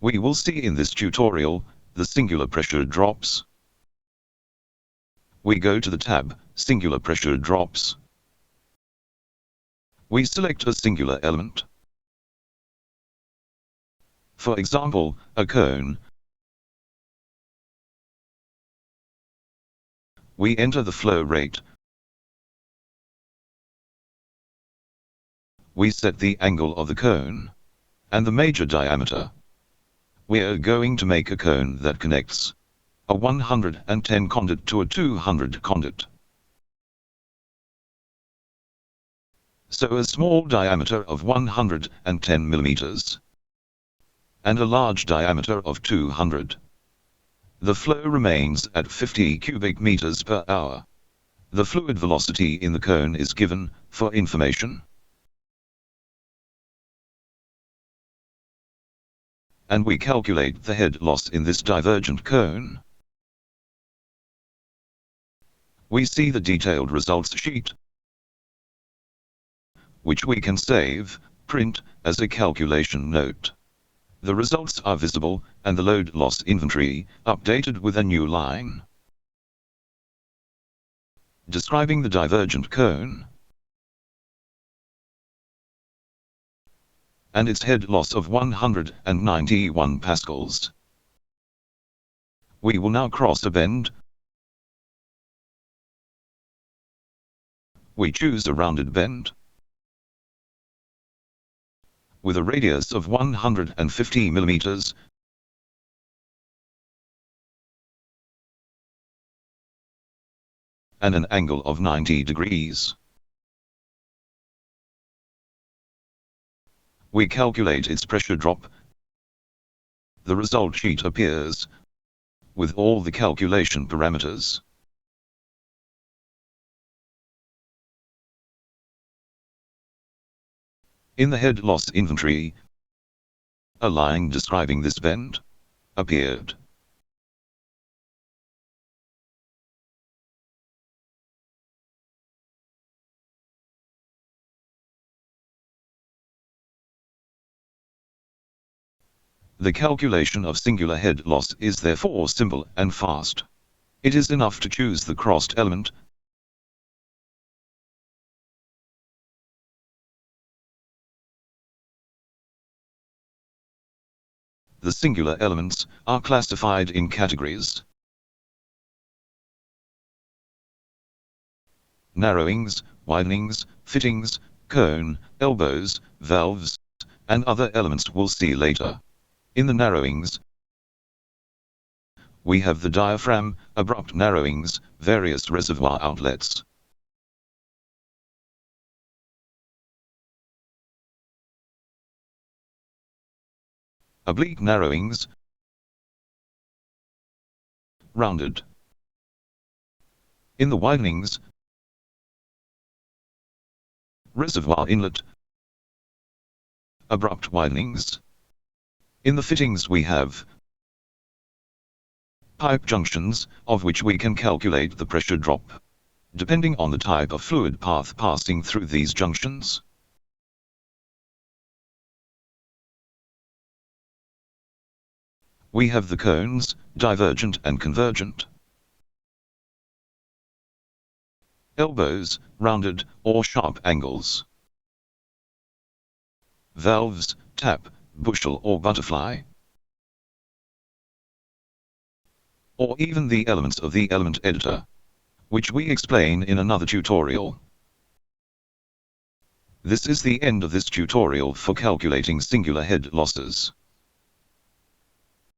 We will see in this tutorial the singular pressure drops. We go to the tab Singular Pressure Drops. We select a singular element. For example, a cone. We enter the flow rate. We set the angle of the cone and the major diameter. We are going to make a cone that connects a 110 conduit to a 200 conduit. So a small diameter of 110 millimeters and a large diameter of 200. The flow remains at 50 cubic meters per hour. The fluid velocity in the cone is given for information. And we calculate the head loss in this divergent cone. We see the detailed results sheet, which we can save, print, as a calculation note. The results are visible, and the load loss inventory, updated with a new line describing the divergent cone and its head loss of 191 pascals. We will now cross a bend. We choose a rounded bend with a radius of 150 millimeters. And an angle of 90 degrees. We calculate its pressure drop. The result sheet appears with all the calculation parameters. In the head loss inventory, a line describing this bend appeared. The calculation of singular head loss is therefore simple and fast. It is enough to choose the crossed element. The singular elements are classified in categories: narrowings, widenings, fittings, cone, elbows, valves, and other elements we'll see later. In the narrowings, we have the diaphragm, abrupt narrowings, various reservoir outlets. Oblique narrowings, rounded. In the widenings, reservoir inlet, abrupt widenings. In the fittings we have pipe junctions, of which we can calculate the pressure drop, depending on the type of fluid path passing through these junctions. We have the cones, divergent and convergent. Elbows, rounded or sharp angles. Valves, tap, bushel or butterfly. Or even the elements of the element editor, which we explain in another tutorial. This is the end of this tutorial for calculating singular head losses.